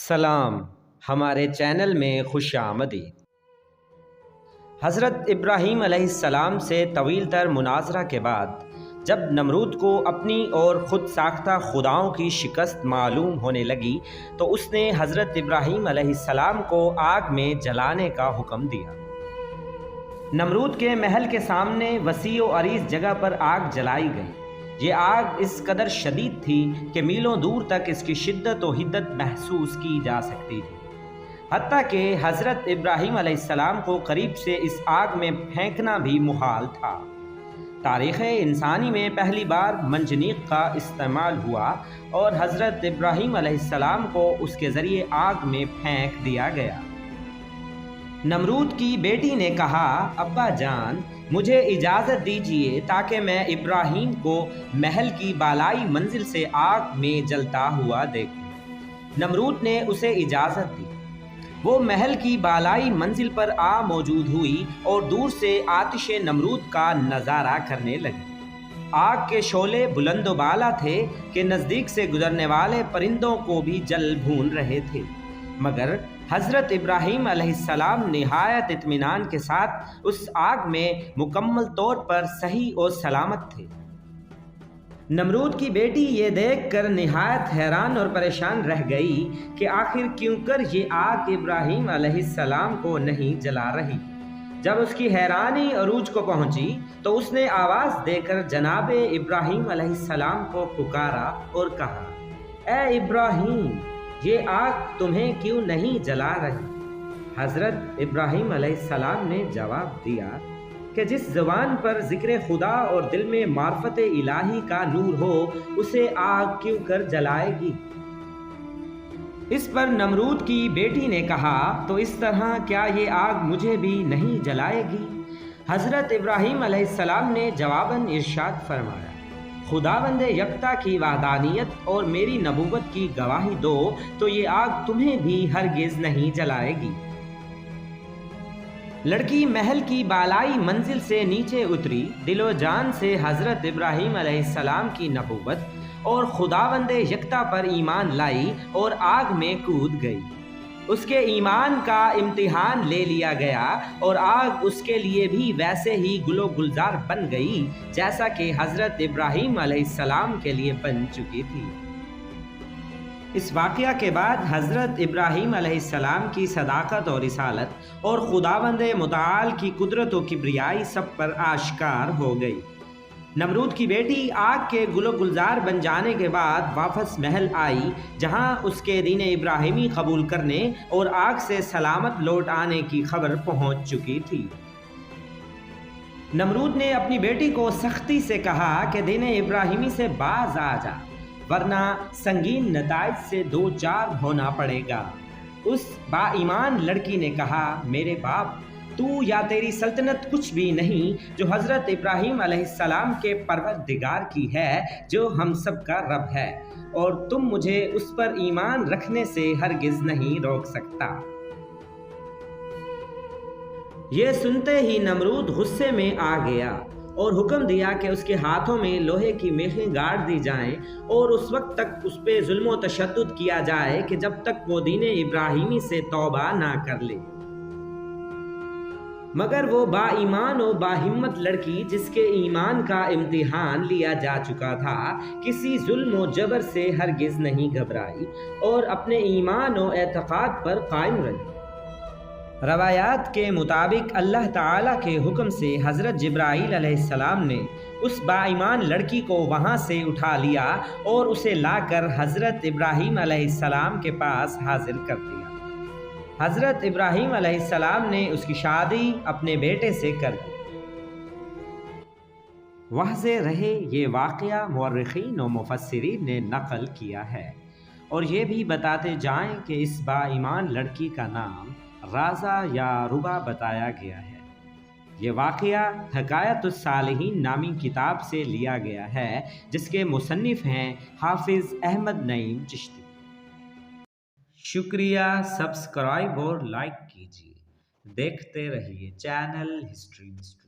سلام، ہمارے چینل میں خوش آمدید۔ حضرت ابراہیم علیہ السلام سے طویل تر مناظرہ کے بعد جب نمرود کو اپنی اور خود ساختہ خداؤں کی شکست معلوم ہونے لگی تو اس نے حضرت ابراہیم علیہ السلام کو آگ میں جلانے کا حکم دیا۔ نمرود کے محل کے سامنے وسیع و عریض جگہ پر آگ جلائی گئی۔ یہ آگ اس قدر شدید تھی کہ میلوں دور تک اس کی شدت و حدت محسوس کی جا سکتی تھی، حتیٰ کہ حضرت ابراہیم علیہ السلام کو قریب سے اس آگ میں پھینکنا بھی محال تھا۔ تاریخ انسانی میں پہلی بار منجنیق کا استعمال ہوا اور حضرت ابراہیم علیہ السلام کو اس کے ذریعے آگ میں پھینک دیا گیا۔ نمرود کی بیٹی نے کہا، ابا جان، مجھے اجازت دیجیے تاکہ میں ابراہیم کو محل کی بالائی منزل سے آگ میں جلتا ہوا دیکھوں۔ نمرود نے اسے اجازت دی۔ وہ محل کی بالائی منزل پر آ موجود ہوئی اور دور سے آتش نمرود کا نظارہ کرنے لگی۔ آگ کے شعلے بلند و بالا تھے کہ نزدیک سے گزرنے والے پرندوں کو بھی جل بھون رہے تھے، مگر حضرت ابراہیم علیہ السلام نہایت اطمینان کے ساتھ اس آگ میں مکمل طور پر صحیح اور سلامت تھے۔ نمرود کی بیٹی یہ دیکھ کر نہایت حیران اور پریشان رہ گئی کہ آخر کیوں کر یہ آگ ابراہیم علیہ السلام کو نہیں جلا رہی۔ جب اس کی حیرانی عروج کو پہنچی تو اس نے آواز دے کر جناب ابراہیم علیہ السلام کو پکارا اور کہا، اے ابراہیم، یہ آگ تمہیں کیوں نہیں جلا رہی؟ حضرت ابراہیم علیہ السلام نے جواب دیا کہ جس زبان پر ذکر خدا اور دل میں معرفت الہی کا نور ہو اسے آگ کیوں کر جلائے گی؟ اس پر نمرود کی بیٹی نے کہا، تو اس طرح کیا یہ آگ مجھے بھی نہیں جلائے گی؟ حضرت ابراہیم علیہ السلام نے جواباً ارشاد فرمایا، خداوند یکتا کی وحدانیت اور میری نبوت کی گواہی دو تو یہ آگ تمہیں بھی ہرگز نہیں جلائے گی۔ لڑکی محل کی بالائی منزل سے نیچے اتری، دل و جان سے حضرت ابراہیم علیہ السلام کی نبوت اور خداوند یکتا پر ایمان لائی اور آگ میں کود گئی۔ اس کے ایمان کا امتحان لے لیا گیا اور آگ اس کے لیے بھی ویسے ہی گل و گلزار بن گئی جیسا کہ حضرت ابراہیم علیہ السلام کے لیے بن چکی تھی۔ اس واقعہ کے بعد حضرت ابراہیم علیہ السلام کی صداقت اور رسالت اور خداوند متعال کی قدرت و کبریائی سب پر آشکار ہو گئی۔ نمرود کی بیٹی آگ کے گل و گلزار بن جانے کے بعد واپس محل آئی، جہاں اس کے دین ابراہیمی قبول کرنے اور آگ سے سلامت لوٹ آنے کی خبر پہنچ چکی تھی۔ نمرود نے اپنی بیٹی کو سختی سے کہا کہ دین ابراہیمی سے باز آ جا، ورنہ سنگین نتائج سے دو چار ہونا پڑے گا۔ اس با ایمان لڑکی نے کہا، میرے باپ، تو یا تیری سلطنت کچھ بھی نہیں جو حضرت ابراہیم علیہ السلام کے پروردگار کی ہے جو ہم سب کا رب ہے، اور تم مجھے اس پر ایمان رکھنے سے ہرگز نہیں روک سکتا۔ یہ سنتے ہی نمرود غصے میں آ گیا اور حکم دیا کہ اس کے ہاتھوں میں لوہے کی میخیں گاڑ دی جائیں اور اس وقت تک اس پہ ظلم و تشدد کیا جائے کہ جب تک وہ دین ابراہیمی سے توبہ نہ کر لے۔ مگر وہ با ایمان و با ہمت لڑکی جس کے ایمان کا امتحان لیا جا چکا تھا، کسی ظلم و جبر سے ہرگز نہیں گھبرائی اور اپنے ایمان و اعتقاد پر قائم رہی۔ روایات کے مطابق اللہ تعالیٰ کے حکم سے حضرت جبرائیل علیہ السلام نے اس با ایمان لڑکی کو وہاں سے اٹھا لیا اور اسے لا کر حضرت ابراہیم علیہ السلام کے پاس حاضر کر دیا۔ حضرت ابراہیم علیہ السلام نے اس کی شادی اپنے بیٹے سے کر دی۔ واضح رہے، یہ واقعہ مورخین و مفسرین نے نقل کیا ہے، اور یہ بھی بتاتے جائیں کہ اس با ایمان لڑکی کا نام رازہ یا ربا بتایا گیا ہے۔ یہ واقعہ حکایت الصالحین نامی کتاب سے لیا گیا ہے، جس کے مصنف ہیں حافظ احمد نعیم چشتی۔ شکریہ، سبسکرائب اور لائک کیجیے، دیکھتے رہیے چینل ہسٹری مسٹری۔